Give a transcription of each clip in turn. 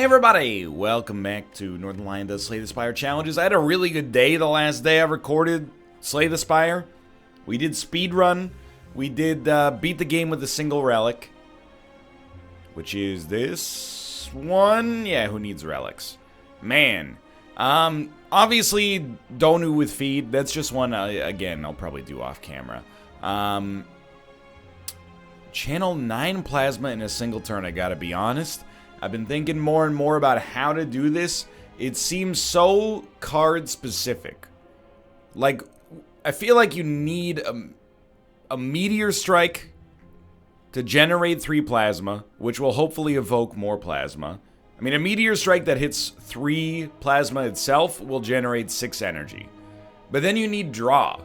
Hey everybody, welcome back to Northernlion does Slay the Spire challenges. I had a really good day the last day I recorded Slay the Spire. We did speedrun. We did beat the game with a single relic. Which is this one? Yeah, who needs relics? Man. Obviously, Donu with feed. That's just one, again, I'll probably do off camera. Channel 9 plasma in a single turn, I gotta be honest. I've been thinking more and more about how to do this. It seems so card specific. Like, I feel like you need a meteor strike to generate 3 plasma, which will hopefully evoke more plasma. I mean, a meteor strike that hits 3 plasma itself will generate 6 energy. But then you need draw.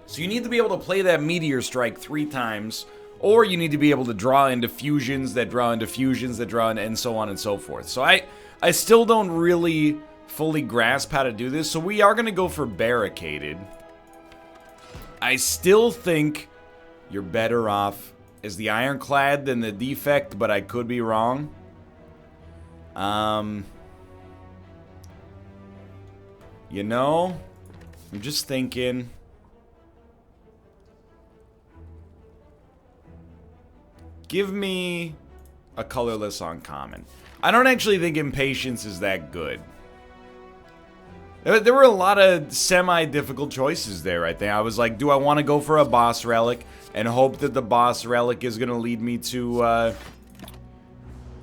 So you need to be able to play that meteor strike 3 times, or you need to be able to draw into fusions that draw into fusions that draw into, and so on and so forth. So I still don't really fully grasp how to do this, so we are going to go for Barricaded. I still think you're better off as the Ironclad than the Defect, but I could be wrong. You know, I'm just thinking. Give me a colorless uncommon. I don't actually think Impatience is that good. There were a lot of semi-difficult choices there, I think. I was like, do I want to go for a boss relic and hope that the boss relic is going to lead me to,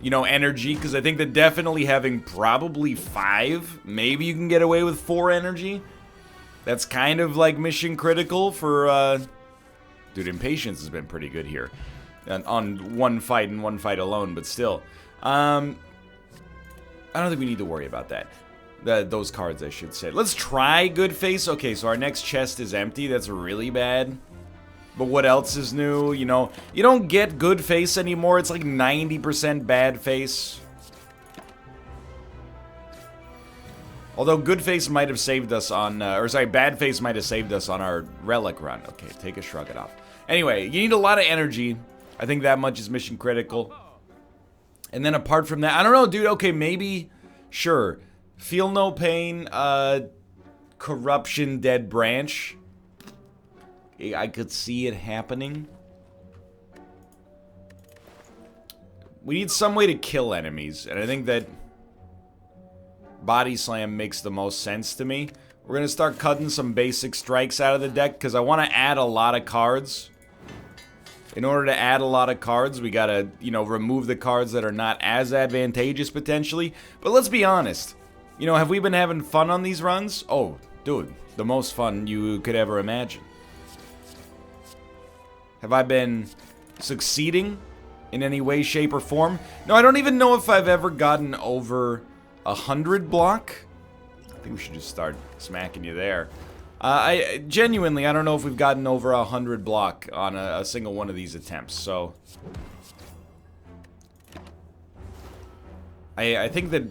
you know, energy? Because I think that definitely having probably 5, maybe you can get away with 4 energy. That's kind of like mission critical for, dude, Impatience has been pretty good here. On one fight and one fight alone, but still. I don't think we need to worry about that. Those cards, I should say. Let's try Good Face. Okay, so our next chest is empty. That's really bad. But what else is new? You know, you don't get Good Face anymore. It's like 90% Bad Face. Although Good Face might have saved us on, or sorry, Bad Face might have saved us on our Relic run. Okay, take a shrug it off. Anyway, you need a lot of energy. I think that much is mission critical. And then apart from that, I don't know, dude. Okay, maybe, sure. Feel No Pain, Corruption, Dead Branch. I could see it happening. We need some way to kill enemies, and I think that Body Slam makes the most sense to me. We're going to start cutting some basic strikes out of the deck, because I want to add a lot of cards. In order to add a lot of cards, we gotta, you know, remove the cards that are not as advantageous, potentially. But let's be honest. You know, have we been having fun on these runs? Oh, dude, the most fun you could ever imagine. Have I been succeeding in any way, shape, or form? No, I don't even know if I've ever gotten over 100 block. I think we should just start smacking you there. I genuinely, I don't know if we've gotten over 100 block on a single one of these attempts, so I think that,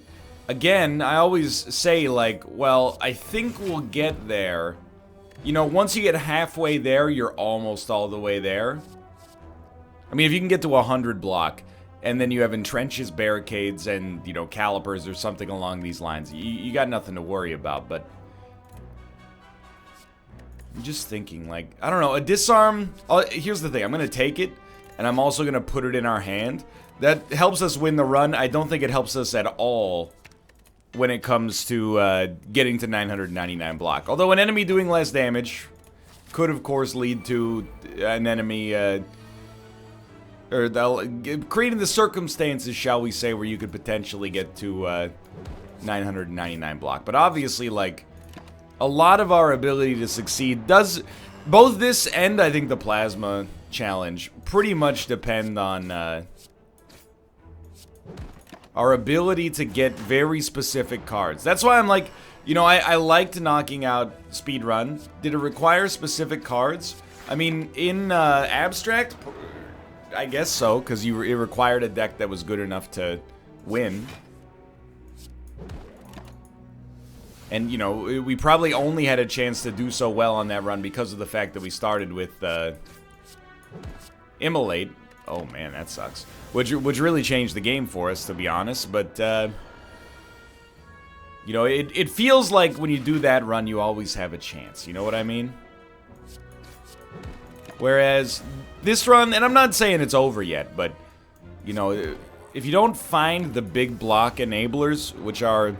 again, I always say, like, well, I think we'll get there. You know, once you get halfway there, you're almost all the way there. I mean, if you can get to 100 block, and then you have entrenches, barricades, and, you know, calipers or something along these lines, you got nothing to worry about, but I'm just thinking, like, I don't know, a disarm. Here's the thing, I'm going to take it, and I'm also going to put it in our hand. That helps us win the run. I don't think it helps us at all when it comes to getting to 999 block. Although an enemy doing less damage could, of course, lead to an enemy, or creating the circumstances, shall we say, where you could potentially get to 999 block. But obviously, like, a lot of our ability to succeed does, both this and I think the plasma challenge pretty much depend on our ability to get very specific cards. That's why I'm like, you know, I liked knocking out speedrun. Did it require specific cards? I mean, in abstract, I guess so, because it required a deck that was good enough to win. And, you know, we probably only had a chance to do so well on that run because of the fact that we started with Immolate. Oh man, that sucks. Which really changed the game for us, to be honest. But you know, it feels like when you do that run, you always have a chance. You know what I mean? Whereas this run, and I'm not saying it's over yet, but you know, if you don't find the big block enablers, which are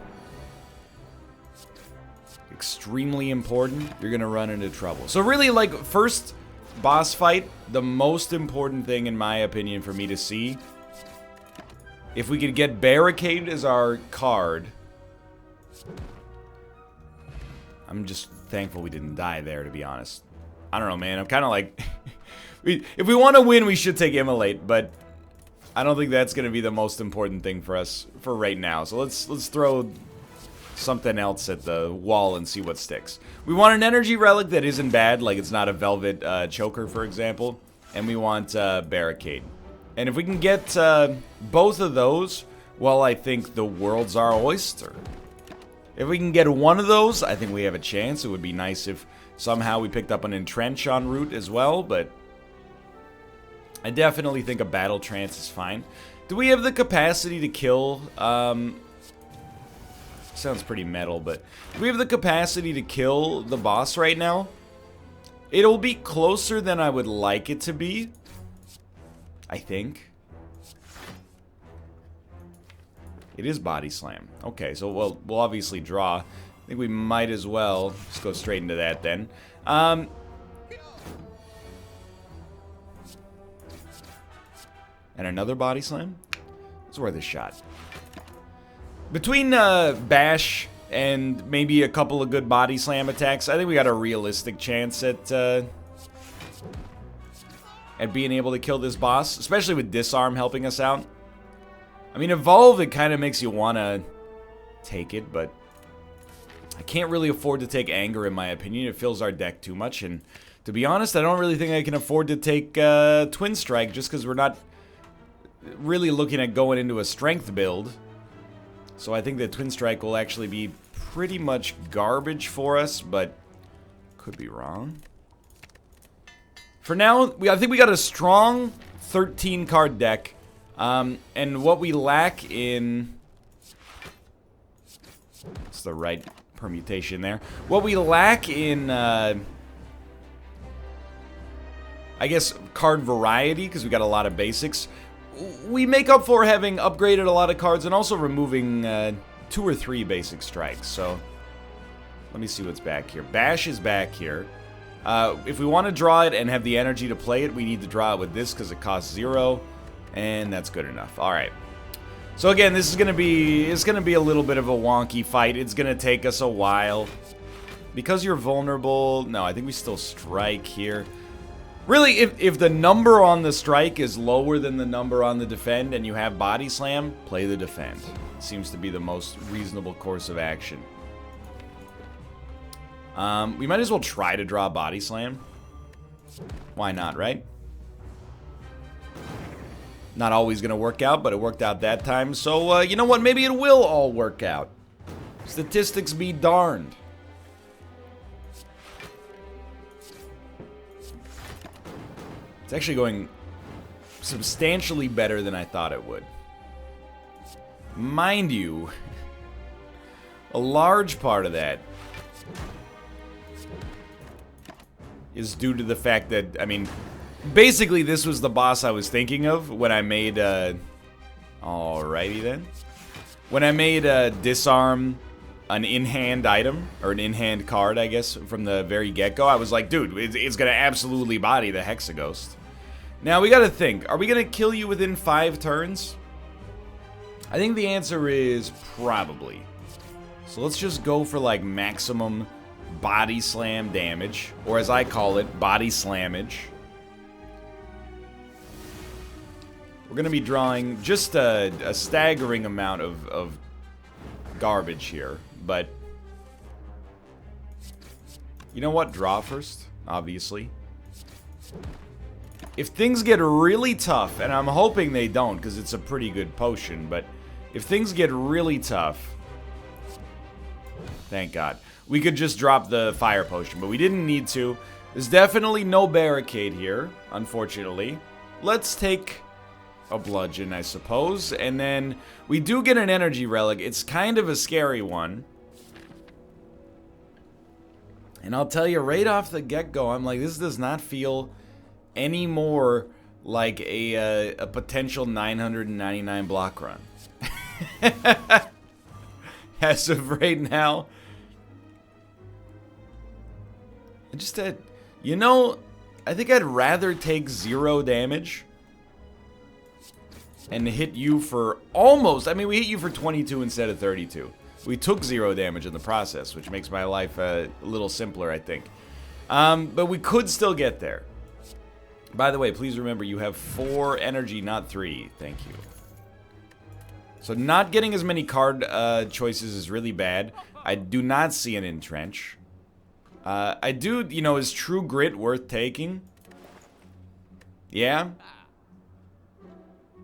extremely important, you're gonna run into trouble. So really, like, first boss fight, the most important thing in my opinion for me to see, if we could get Barricade as our card. I'm just thankful we didn't die there, to be honest. I don't know, man. I'm kind of like, if we want to win, we should take Immolate, but I don't think that's going to be the most important thing for us for right now. So let's throw something else at the wall and see what sticks. We want an energy relic that isn't bad, like it's not a velvet choker, for example, and we want Barricade. And if we can get both of those, well, I think the world's our oyster. If we can get one of those, I think we have a chance. It would be nice if somehow we picked up an Entrench en route as well, but I definitely think a Battle Trance is fine. Do we have the capacity to kill... sounds pretty metal, but do we have the capacity to kill the boss right now? It'll be closer than I would like it to be, I think. It is Body Slam. Okay, so we'll obviously draw. I think we might as well just go straight into that then. And another Body Slam? It's worth a shot. Between Bash and maybe a couple of good Body Slam attacks, I think we got a realistic chance at being able to kill this boss, especially with Disarm helping us out. I mean, Evolve, it kind of makes you want to take it, but I can't really afford to take Anger, in my opinion. It fills our deck too much, and to be honest, I don't really think I can afford to take Twin Strike, just because we're not really looking at going into a Strength build. So I think that Twin Strike will actually be pretty much garbage for us, but could be wrong. For now, I think we got a strong 13-card deck. And what we lack in... It's the right permutation there. What we lack in, I guess, card variety, because we got a lot of basics, we make up for having upgraded a lot of cards and also removing 2 or 3 basic strikes. So, let me see what's back here. Bash is back here. If we want to draw it and have the energy to play it, we need to draw it with this because it costs 0. And that's good enough. Alright. So again, this is gonna be a little bit of a wonky fight. It's gonna take us a while. Because you're vulnerable. No, I think we still strike here. Really, if the number on the strike is lower than the number on the defend and you have Body Slam, play the defend. It seems to be the most reasonable course of action. We might as well try to draw Body Slam. Why not, right? Not always going to work out, but it worked out that time. So, you know what? Maybe it will all work out. Statistics be darned. It's actually going substantially better than I thought it would. Mind you, a large part of that is due to the fact that, I mean... Basically, this was the boss I was thinking of when I made, Alrighty then. When I made, Disarm an in-hand item, or an in-hand card, I guess, from the very get-go, I was like, dude, it's gonna absolutely body the Hexaghost. Now, we gotta think, are we gonna kill you within 5 turns? I think the answer is probably. So let's just go for, like, maximum Body Slam damage, or as I call it, Body Slammage. We're going to be drawing just a staggering amount of garbage here, but you know what? Draw first, obviously. If things get really tough, and I'm hoping they don't because it's a pretty good potion, but if things get really tough, thank God, we could just drop the fire potion, but we didn't need to. There's definitely no Barricade here, unfortunately. let's take a bludgeon, I suppose. And then we do get an energy relic. It's kind of a scary one. And I'll tell you right off the get-go, I'm like, this does not feel any more like a potential 999 block run. As of right now. I just had, you know, I think I'd rather take 0 damage and hit you for almost, I mean, we hit you for 22 instead of 32. We took 0 damage in the process, which makes my life a little simpler, I think. But we could still get there. By the way, please remember you have 4 energy, not 3. Thank you. So not getting as many card choices is really bad. I do not see an entrench. I do, you know, is True Grit worth taking? Yeah.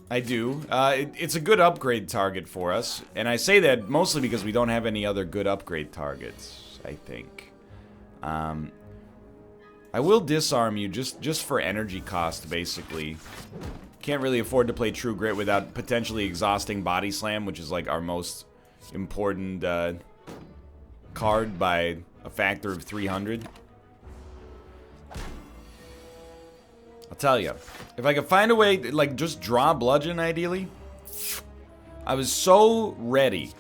I do. It's a good upgrade target for us. And I say that mostly because we don't have any other good upgrade targets, I think. I will disarm you just for energy cost, basically. Can't really afford to play True Grit without potentially exhausting Body Slam, which is like our most important card by a factor of 300. I'll tell you, if I could find a way to, like, just draw Bludgeon, ideally. I was so ready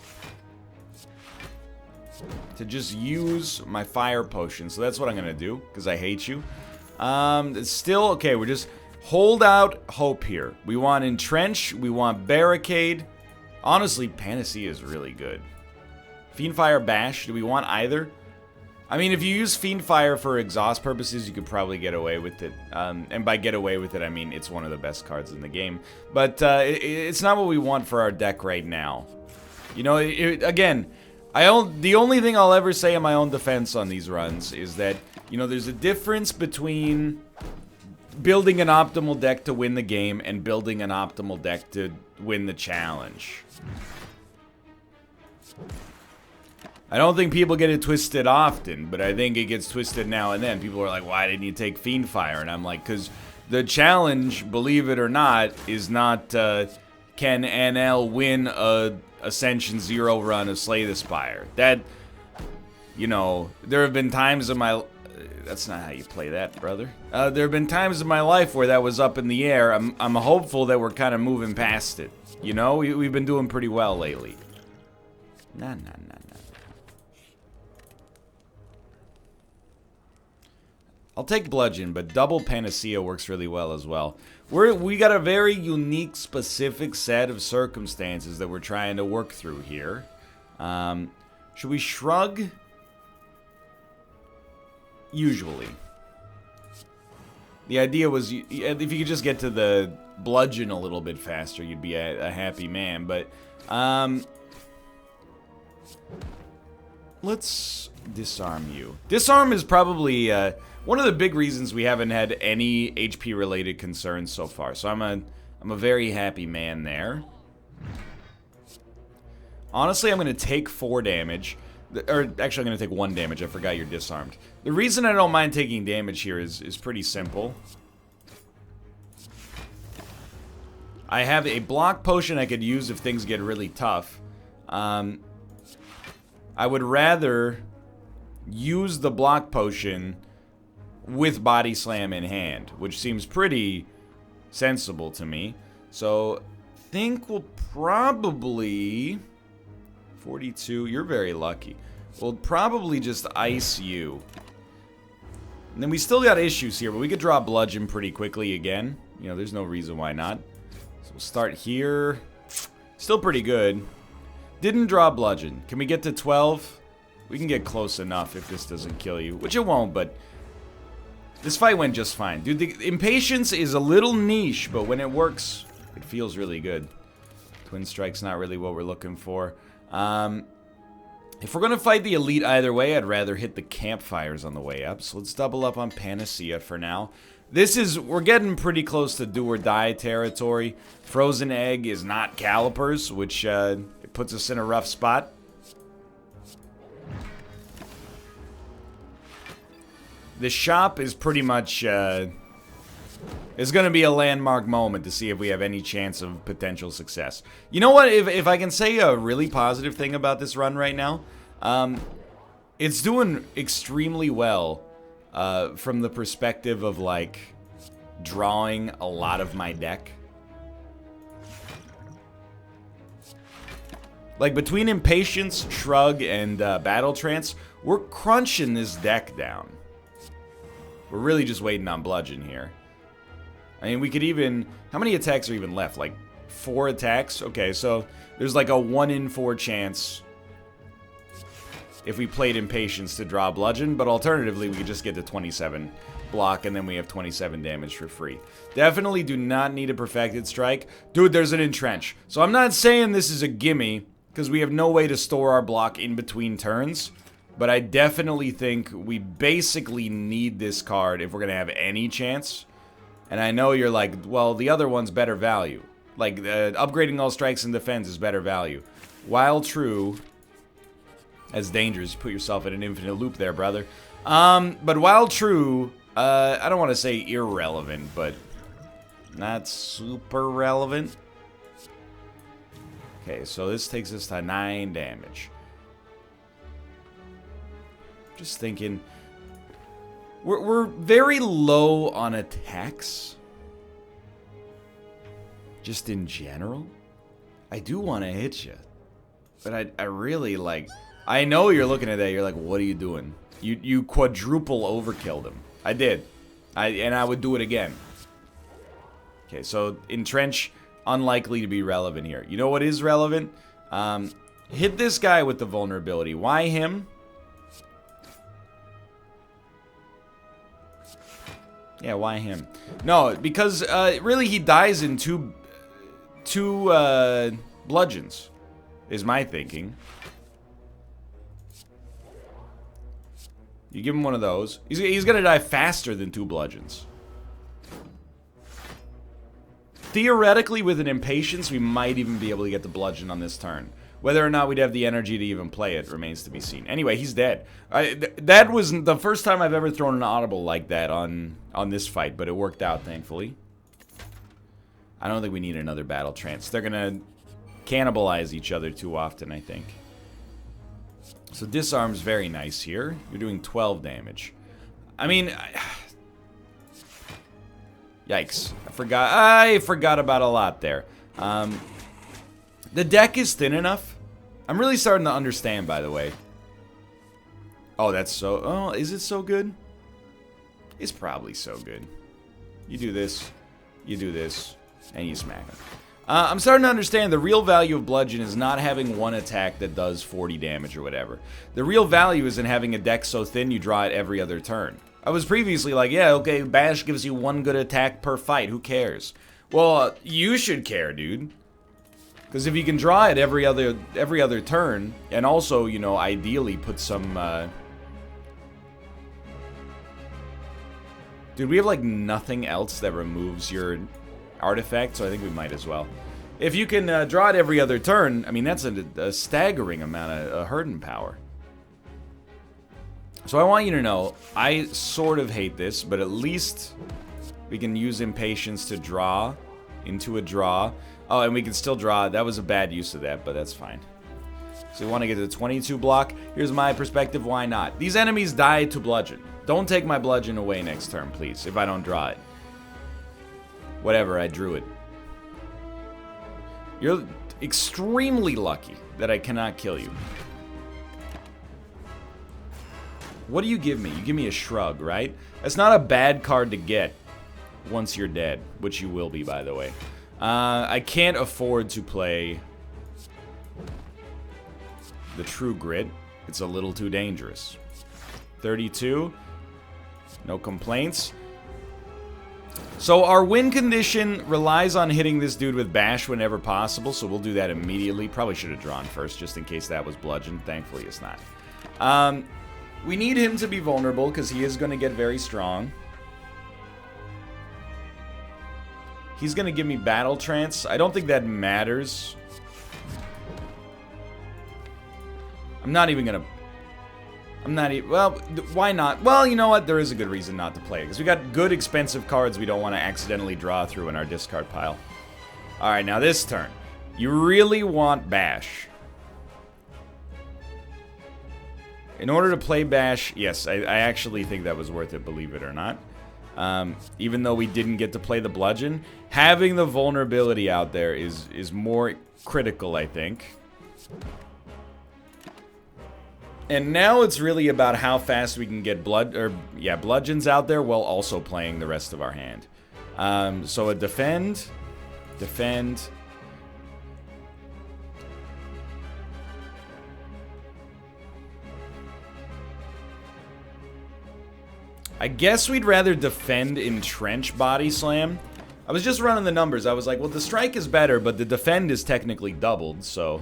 to just use my Fire Potion, so that's what I'm gonna do, because I hate you. It's still, okay, we're just, hold out hope here. We want Entrench, we want Barricade. Honestly, Panacea is really good. Fiendfire Bash, do we want either? I mean, if you use Fiendfire for exhaust purposes, you could probably get away with it. And by get away with it, I mean it's one of the best cards in the game. But it's not what we want for our deck right now. You know, again, the only thing I'll ever say in my own defense on these runs is that, you know, there's a difference between building an optimal deck to win the game and building an optimal deck to win the challenge. I don't think people get it twisted often, but I think it gets twisted now and then. People are like, why didn't you take Fiendfire? And I'm like, because the challenge, believe it or not, is not, can NL win a Ascension 0 run of Slay the Spire? That, you know, there have been times in my... That's not how you play that, brother. There have been times in my life where that was up in the air. I'm hopeful that we're kind of moving past it. You know, we've been doing pretty well lately. Nah. I'll take Bludgeon, but double Panacea works really well as well. We got a very unique, specific set of circumstances that we're trying to work through here. Should we shrug? Usually. The idea was, if you could just get to the Bludgeon a little bit faster, you'd be a happy man, but... let's disarm you. Disarm is probably... one of the big reasons we haven't had any HP-related concerns so far. So I'm a very happy man there. Honestly, I'm going to take 4 damage. Or, actually, I'm going to take 1 damage. I forgot you're disarmed. The reason I don't mind taking damage here is pretty simple. I have a block potion I could use if things get really tough. I would rather use the block potion with Body Slam in hand, which seems pretty sensible to me. So, think we'll probably... 42, you're very lucky. We'll probably just ice you. And then we still got issues here, but we could draw Bludgeon pretty quickly again. You know, there's no reason why not. So we'll start here. Still pretty good. Didn't draw Bludgeon. Can we get to 12? We can get close enough if this doesn't kill you, which it won't, but... This fight went just fine. Dude, the Impatience is a little niche, but when it works, it feels really good. Twin Strike's not really what we're looking for. If we're going to fight the Elite either way, I'd rather hit the Campfires on the way up. So let's double up on Panacea for now. We're getting pretty close to do or die territory. Frozen Egg is not Calipers, which it puts us in a rough spot. The shop is pretty much It's going to be a landmark moment to see if we have any chance of potential success. You know what? If I can say a really positive thing about this run right now, it's doing extremely well from the perspective of, like, drawing a lot of my deck. Like, between Impatience, Shrug, and Battle Trance, we're crunching this deck down. We're really just waiting on Bludgeon here. I mean, we could even... How many attacks are even left? Like, 4 attacks? Okay, so there's like a 1 in 4 chance if we played Impatience to draw Bludgeon, but alternatively, we could just get to 27 block, and then we have 27 damage for free. Definitely do not need a Perfected Strike. Dude, there's an Entrench. So I'm not saying this is a gimme, because we have no way to store our block in between turns, but I definitely think we basically need this card if we're going to have any chance. And I know you're like, well, the other one's better value. Like, upgrading all strikes and defense is better value. While true, that's dangerous. You put yourself in an infinite loop there, brother. But while true, I don't want to say irrelevant, but not super relevant. Okay, so this takes us to 9 damage. Just thinking... We're very low on attacks. Just in general. I do want to hit you. But I really, like... I know you're looking at that, you're like, what are you doing? You quadruple overkilled him. I did. And I would do it again. Okay, so Entrench, unlikely to be relevant here. You know what is relevant? Hit this guy with the vulnerability. Why him? Yeah, why him? No, because really he dies in two bludgeons, is my thinking. You give him one of those. He's gonna die faster than 2 bludgeons. Theoretically, with an Impatience, we might even be able to get the bludgeon on this turn. Whether or not we'd have the energy to even play it remains to be seen. Anyway, he's dead. That was the first time I've ever thrown an audible like that on this fight, but it worked out, thankfully. I don't think we need another Battle Trance. They're gonna cannibalize each other too often, I think. So disarm's very nice here. You're doing 12 damage. I mean... Yikes. I forgot about a lot there. The deck is thin enough. I'm really starting to understand, by the way. Oh, that's so... Oh, is it so good? It's probably so good. You do this, and you smack him. I'm starting to understand the real value of Bludgeon is not having one attack that does 40 damage or whatever. The real value is in having a deck so thin you draw it every other turn. I was previously like, yeah, okay, Bash gives you 1 good attack per fight. Who cares? Well, you should care, dude. Because if you can draw it every other turn, and also, you know, ideally put some... Dude, we have, like, nothing else that removes your artifact, so I think we might as well. If you can draw it every other turn, I mean, that's a staggering amount of hurting power. So I want you to know, I sort of hate this, but at least we can use Impatience to draw into a draw. Oh, and we can still draw. That was a bad use of that, but that's fine. So we want to get to the 22 block. Here's my perspective. Why not? These enemies die to Bludgeon. Don't take my Bludgeon away next turn, please, if I don't draw it. Whatever, I drew it. You're extremely lucky that I cannot kill you. What do you give me? You give me a Shrug, right? That's not a bad card to get once you're dead, which you will be, by the way. I can't afford to play the True Grit. It's a little too dangerous. 32. No complaints. So our win condition relies on hitting this dude with Bash whenever possible, so we'll do that immediately. Probably should have drawn first, just in case that was Bludgeon. Thankfully, it's not. We need him to be vulnerable, because he is going to get very strong. He's going to give me Battle Trance. I don't think that matters. I'm not even going I'm not even... Well, why not? Well, you know what? There is a good reason not to play it. Because we got good, expensive cards we don't want to accidentally draw through in our discard pile. Alright, now this turn. You really want Bash. In order to play Bash, yes, I actually think that was worth it, believe it or not. Even though we didn't get to play the Bludgeon, having the vulnerability out there is more critical, I think. And now it's really about how fast we can get bludgeons out there while also playing the rest of our hand. So a defend. I guess we'd rather defend entrench body slam. I was just running the numbers. I was like, well, the strike is better, but the defend is technically doubled, so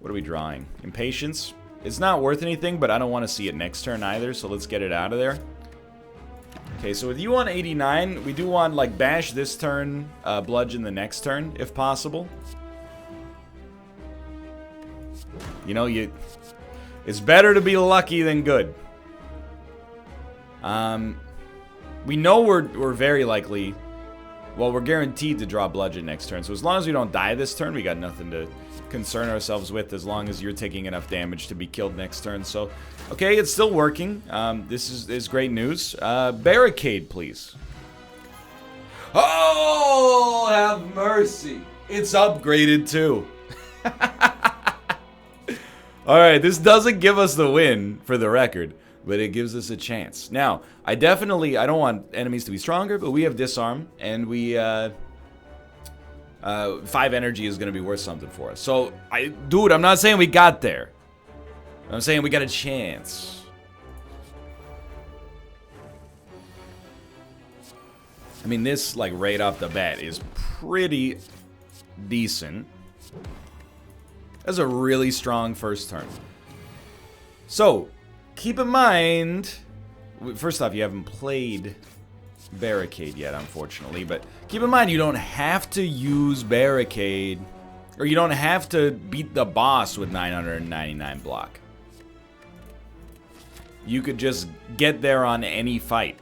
what are we drawing? Impatience? It's not worth anything, but I don't want to see it next turn either, so let's get it out of there. Okay, so with you on 89, we do want, like, Bash this turn, Bludgeon the next turn, if possible. You know, it's better to be lucky than good. We know we're very likely... Well, we're guaranteed to draw Bludgeon next turn, so as long as we don't die this turn, we got nothing to concern ourselves with, as long as you're taking enough damage to be killed next turn. So, okay, it's still working. This is great news. Barricade, please. Oh, have mercy. It's upgraded, too. Alright, this doesn't give us the win, for the record, but it gives us a chance. Now, I don't want enemies to be stronger, but we have disarm, and we, 5 energy is going to be worth something for us. So, dude, I'm not saying we got there. I'm saying we got a chance. I mean, this, like, right off the bat is pretty decent. That's a really strong first turn. So, keep in mind... First off, you haven't played Barricade yet, unfortunately, but keep in mind you don't have to use Barricade, or you don't have to beat the boss with 999 block. You could just get there on any fight.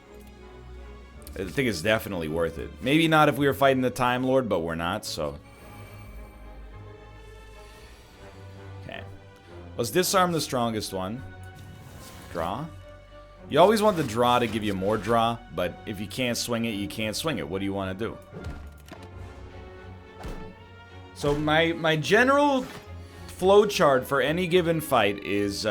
I think it's definitely worth it. Maybe not if we were fighting the Time Lord, but we're not, so... Okay. Let's disarm the strongest one. Draw. You always want the draw to give you more draw, but if you can't swing it, you can't swing it. What do you want to do? So my general flowchart for any given fight is...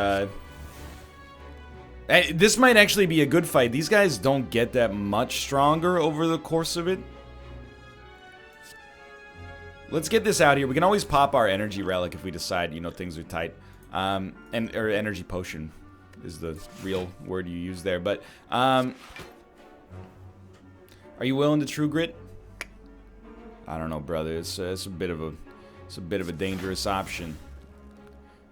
this might actually be a good fight. These guys don't get that much stronger over the course of it. Let's get this out here. We can always pop our energy relic if we decide, you know, things are tight. Or energy potion is the real word you use there. But, are you willing to True Grit? I don't know, brother. It's a bit of a dangerous option.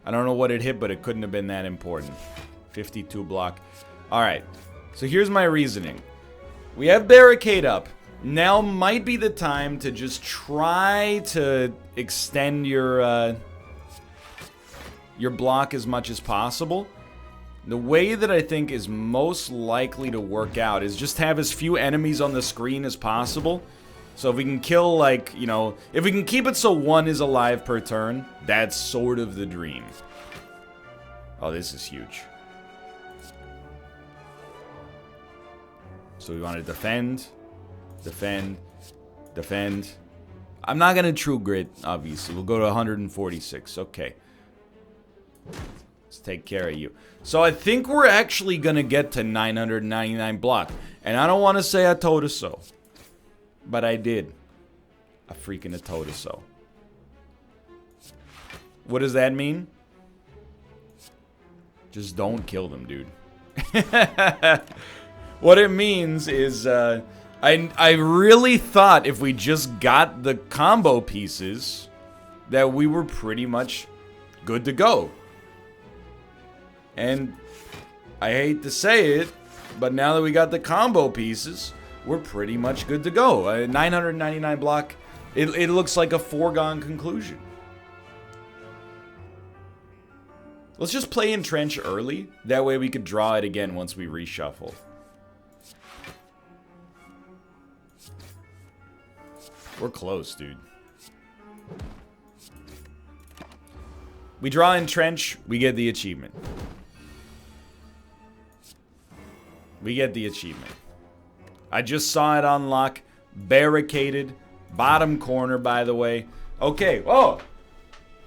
I don't know what it hit, but it couldn't have been that important. 52 block. Alright, so here's my reasoning. We have Barricade up. Now might be the time to just try to extend your block as much as possible. The way that I think is most likely to work out is just have as few enemies on the screen as possible. So if we can kill, like, you know, if we can keep it so one is alive per turn, that's sort of the dream. Oh, this is huge. So we want to defend, defend, defend. I'm not going to True Grit, obviously. We'll go to 146. Okay. Let's take care of you. So I think we're actually going to get to 999 block. And I don't want to say I told us so. But I did. I freaking told us so. What does that mean? Just don't kill them, dude. What it means is, I really thought if we just got the combo pieces, that we were pretty much good to go. And I hate to say it, but now that we got the combo pieces, we're pretty much good to go. 999 block, it looks like a foregone conclusion. Let's just play Entrench early. That way we could draw it again once we reshuffle. We're close, dude. We draw Entrench, we get the achievement. We get the achievement. I just saw it unlock. Barricaded. Bottom corner, by the way. Okay. Oh!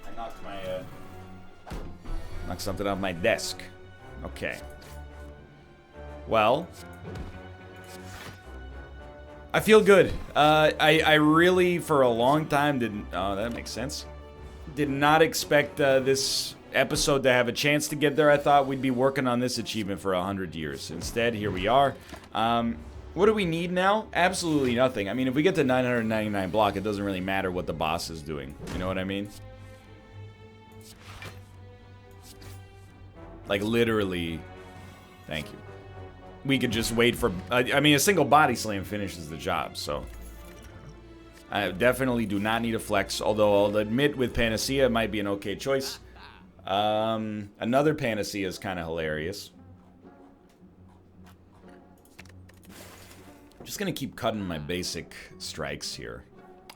I knocked my, knocked something off my desk. Okay. Well. I feel good. I really, for a long time, didn't... Oh, that makes sense. Did not expect this episode to have a chance to get there. I thought we'd be working on this achievement for 100 years. Instead, here we are. What do we need now? Absolutely nothing. I mean, if we get to 999 block, it doesn't really matter what the boss is doing. You know what I mean? Like, literally... Thank you. We could just wait for... I mean, a single body slam finishes the job, so... I definitely do not need a flex, although I'll admit with Panacea it might be an okay choice. Another Panacea is kind of hilarious. I'm just going to keep cutting my basic strikes here.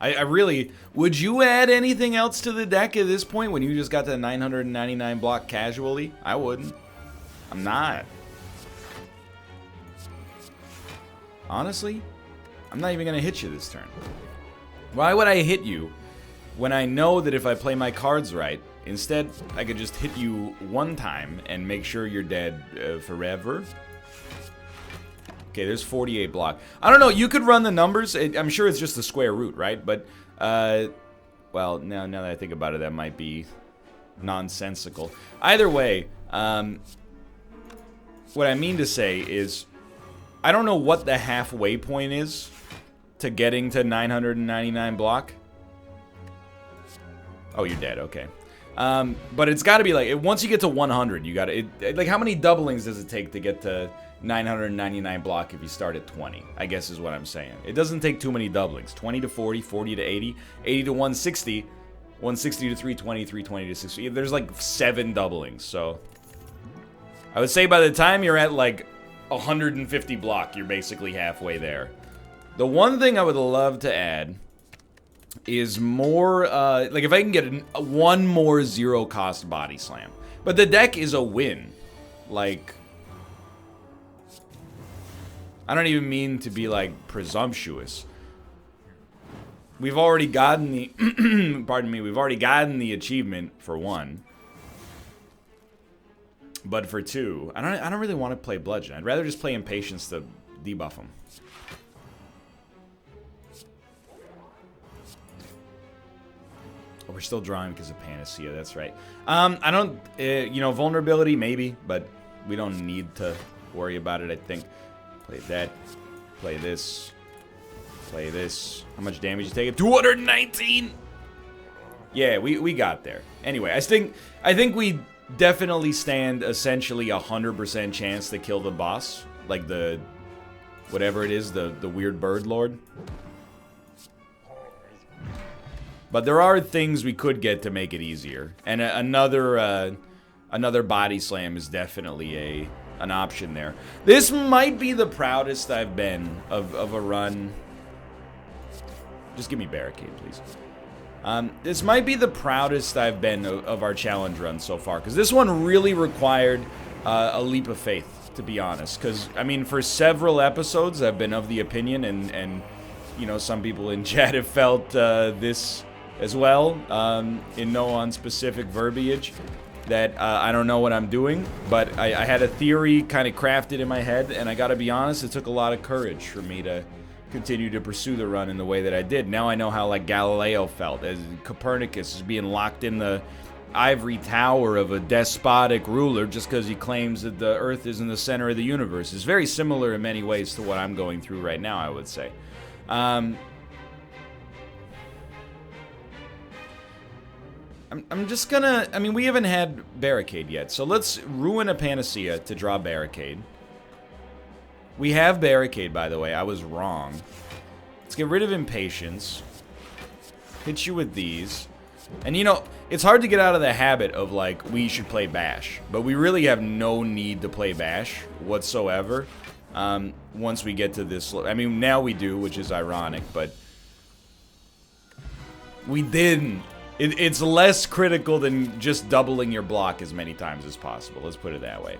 I really... Would you add anything else to the deck at this point when you just got to 999 block casually? I wouldn't. I'm not. Honestly, I'm not even going to hit you this turn. Why would I hit you when I know that if I play my cards right, instead I could just hit you one time and make sure you're dead forever? Okay, there's 48 block. I don't know, you could run the numbers. I'm sure it's just the square root, right? But, well, now that I think about it, that might be nonsensical. Either way, what I mean to say is, I don't know what the halfway point is to getting to 999 block. Oh, you're dead, okay. But it's got to be like, once you get to 100, you got to, like, how many doublings does it take to get to 999 block if you start at 20? I guess is what I'm saying. It doesn't take too many doublings. 20 to 40, 40 to 80, 80 to 160, 160 to 320, 320 to 60. There's like 7 doublings, so I would say by the time you're at like 150 block, you're basically halfway there. The one thing I would love to add is more, like if I can get one more zero cost body slam. But the deck is a win. Like, I don't even mean to be like presumptuous. We've already gotten the, pardon me, we've already gotten the achievement for 1. But for 2, I don't really want to play Bludgeon. I'd rather just play Impatience to debuff him. Oh, we're still drawing because of Panacea, that's right. I don't, you know, Vulnerability, maybe, but we don't need to worry about it, I think. Play that, play this, play this. How much damage you taking? 219! Yeah, we got there. Anyway, I think we definitely stand essentially 100% chance to kill the boss. Like the, whatever it is, the weird bird lord. But there are things we could get to make it easier. And another body slam is definitely an option there. This might be the proudest I've been of a run. Just give me Barricade, please. This might be the proudest I've been of our challenge run so far. Because this one really required a leap of faith, to be honest. Because, I mean, for several episodes, I've been of the opinion, and you know, some people in chat have felt this as well, in no unspecific verbiage, that I don't know what I'm doing, but I had a theory kind of crafted in my head, and I gotta be honest, it took a lot of courage for me to continue to pursue the run in the way that I did. Now I know how, like, Galileo felt, as Copernicus is being locked in the ivory tower of a despotic ruler just because he claims that the Earth is in the center of the universe. It's very similar in many ways to what I'm going through right now, I would say. I'm just gonna... I mean, we haven't had Barricade yet, so let's ruin a Panacea to draw Barricade. We have Barricade, by the way. I was wrong. Let's get rid of Impatience. Hit you with these. And, you know, it's hard to get out of the habit of, like, we should play Bash. But we really have no need to play Bash whatsoever once we get to this. I mean, now we do, which is ironic, but we didn't. It's less critical than just doubling your block as many times as possible. Let's put it that way.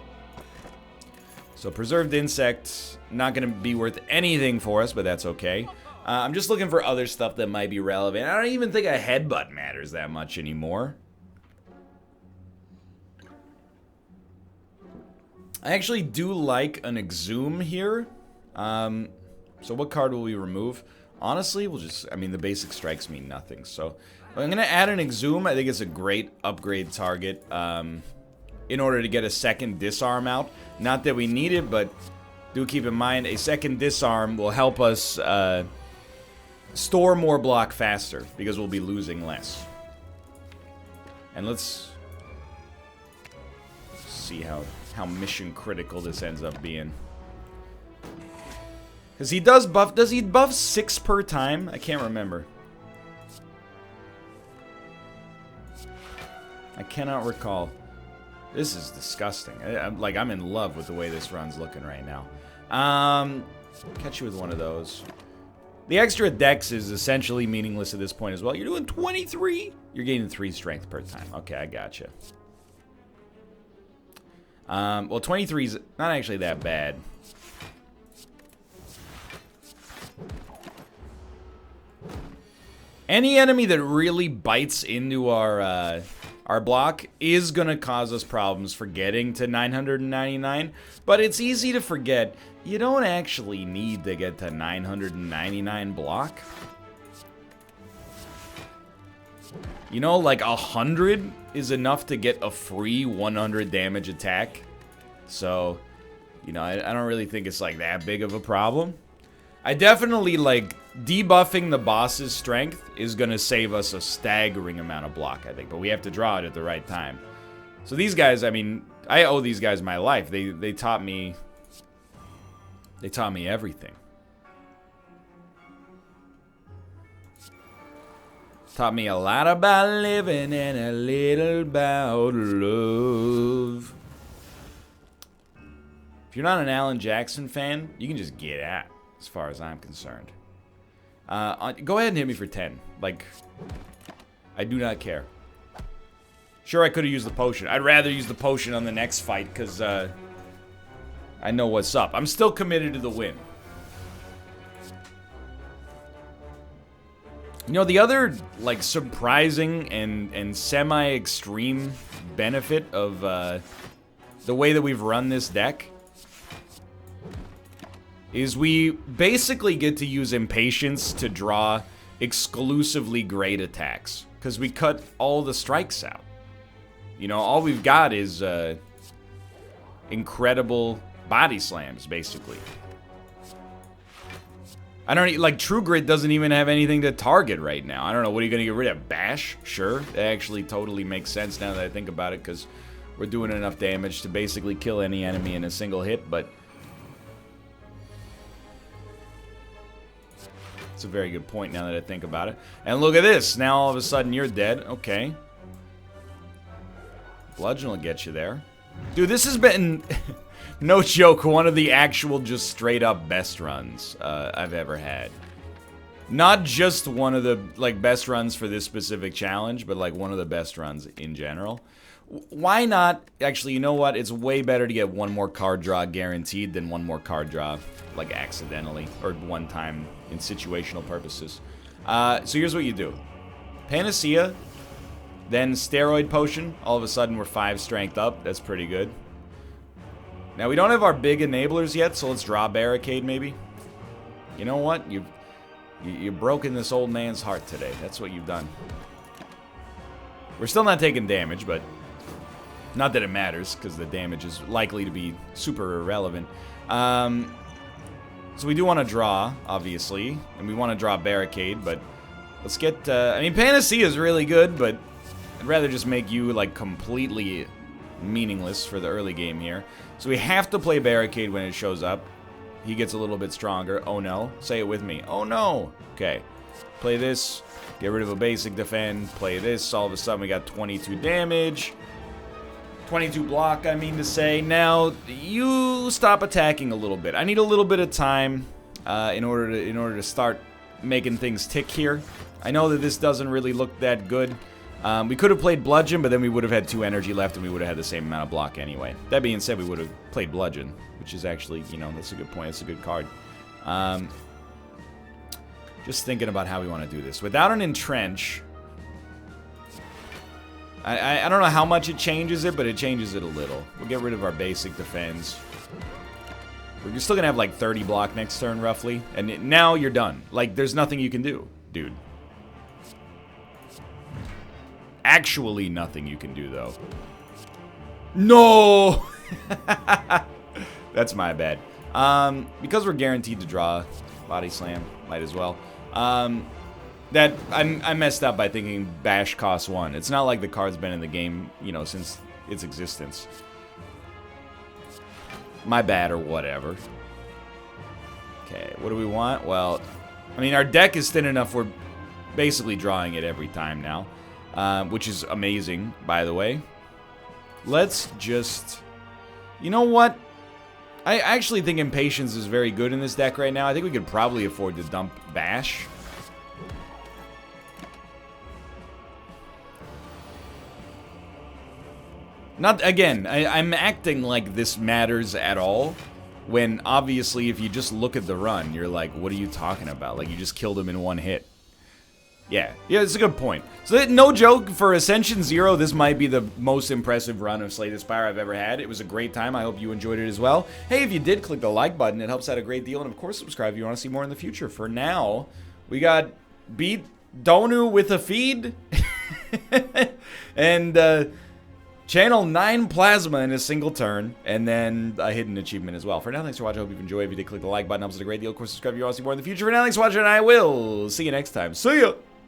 So preserved insects, not going to be worth anything for us, but that's okay. I'm just looking for other stuff that might be relevant. I don't even think a headbutt matters that much anymore. I actually do like an exhume here. So what card will we remove? Honestly, we'll just, I mean, the basic strikes mean nothing. So I'm going to add an exhume. I think it's a great upgrade target in order to get a second disarm out. Not that we need it, but do keep in mind a second disarm will help us store more block faster because we'll be losing less. And let's see how mission critical this ends up being. Because he does buff, does he buff 6 per time? I can't remember. I cannot recall. This is disgusting. I'm in love with the way this run's looking right now. Catch you with one of those. The extra dex is essentially meaningless at this point as well. You're doing 23? You're gaining 3 strength per time. Okay, I gotcha. Well, 23 is not actually that bad. Any enemy that really bites into our block is going to cause us problems for getting to 999, but it's easy to forget you don't actually need to get to 999 block. You know, like 100 is enough to get a free 100 damage attack. So, you know, I don't really think it's like that big of a problem. I definitely like debuffing the boss's strength is going to save us a staggering amount of block, I think. But we have to draw it at the right time. So these guys, I mean, I owe these guys my life. They taught me... They taught me everything. Taught me a lot about living and a little about love. If you're not an Alan Jackson fan, you can just get out, as far as I'm concerned. Go ahead and hit me for 10. Like, I do not care. Sure, I could have used the potion. I'd rather use the potion on the next fight, because, I know what's up. I'm still committed to the win. You know, the other, like, surprising and semi-extreme benefit of, the way that we've run this deck is we basically get to use Impatience to draw exclusively great attacks. Because we cut all the strikes out. You know, all we've got is, incredible body slams, basically. I don't, like, True Grit doesn't even have anything to target right now. I don't know, what are you going to get rid of? Bash? Sure. That actually totally makes sense now that I think about it, because we're doing enough damage to basically kill any enemy in a single hit, but it's a very good point now that I think about it. And look at this. Now all of a sudden you're dead. Okay. Bludgeon will get you there. Dude, this has been, no joke, one of the actual just straight up best runs I've ever had. Not just one of the, like, best runs for this specific challenge, but, like, one of the best runs in general. Why not? Actually, you know what? It's way better to get one more card draw guaranteed than one more card draw, like, accidentally, or one time in situational purposes. So here's what you do. Panacea, then Steroid Potion. All of a sudden, we're 5 strength up. That's pretty good. Now, we don't have our big enablers yet, so let's draw Barricade, maybe. You know what? You've broken this old man's heart today. That's what you've done. We're still not taking damage, but not that it matters, because the damage is likely to be super irrelevant. So we do want to draw, obviously, and we want to draw Barricade, but let's get... I mean, Panacea is really good, but I'd rather just make you, like, completely meaningless for the early game here. So we have to play Barricade when it shows up. He gets a little bit stronger. Oh, no. Say it with me. Oh, no. Okay. Play this. Get rid of a basic defend. Play this. All of a sudden, we got 22 damage. 22 block, I mean to say. Now, you stop attacking a little bit. I need a little bit of time in order to start making things tick here. I know that this doesn't really look that good. We could have played Bludgeon, but then we would have had 2 energy left, and we would have had the same amount of block anyway. That being said, we would have played Bludgeon, which is actually, you know, that's a good point. That's a good card. Just thinking about how we want to do this. Without an Entrench, I don't know how much it changes it, but it changes it a little. We'll get rid of our basic defense. We're still going to have like 30 block next turn, roughly. And now you're done. Like, there's nothing you can do, dude. Actually nothing you can do, though. No! That's my bad. Because we're guaranteed to draw Body Slam, might as well. That I messed up by thinking Bash costs 1. It's not like the card's been in the game, you know, since its existence. My bad or whatever. Okay, what do we want? Well, I mean, our deck is thin enough we're basically drawing it every time now. Which is amazing, by the way. Let's just... You know what? I actually think Impatience is very good in this deck right now. I think we could probably afford to dump Bash. Not, again, I'm acting like this matters at all, when obviously if you just look at the run, you're like, what are you talking about? Like, you just killed him in 1 hit. Yeah, it's a good point. So, no joke, for Ascension 0, this might be the most impressive run of Slay the Spire I've ever had. It was a great time. I hope you enjoyed it as well. Hey, if you did, click the like button. It helps out a great deal. And, of course, subscribe if you want to see more in the future. For now, we got beat Donu with a feed. And, channel 9 Plasma in a single turn, and then a hidden achievement as well. For now, thanks for watching. I hope you've enjoyed. If you did, click the like button. It helps out a great deal. Of course, subscribe if you want to see more in the future. For now, thanks for watching, and I will see you next time. See ya!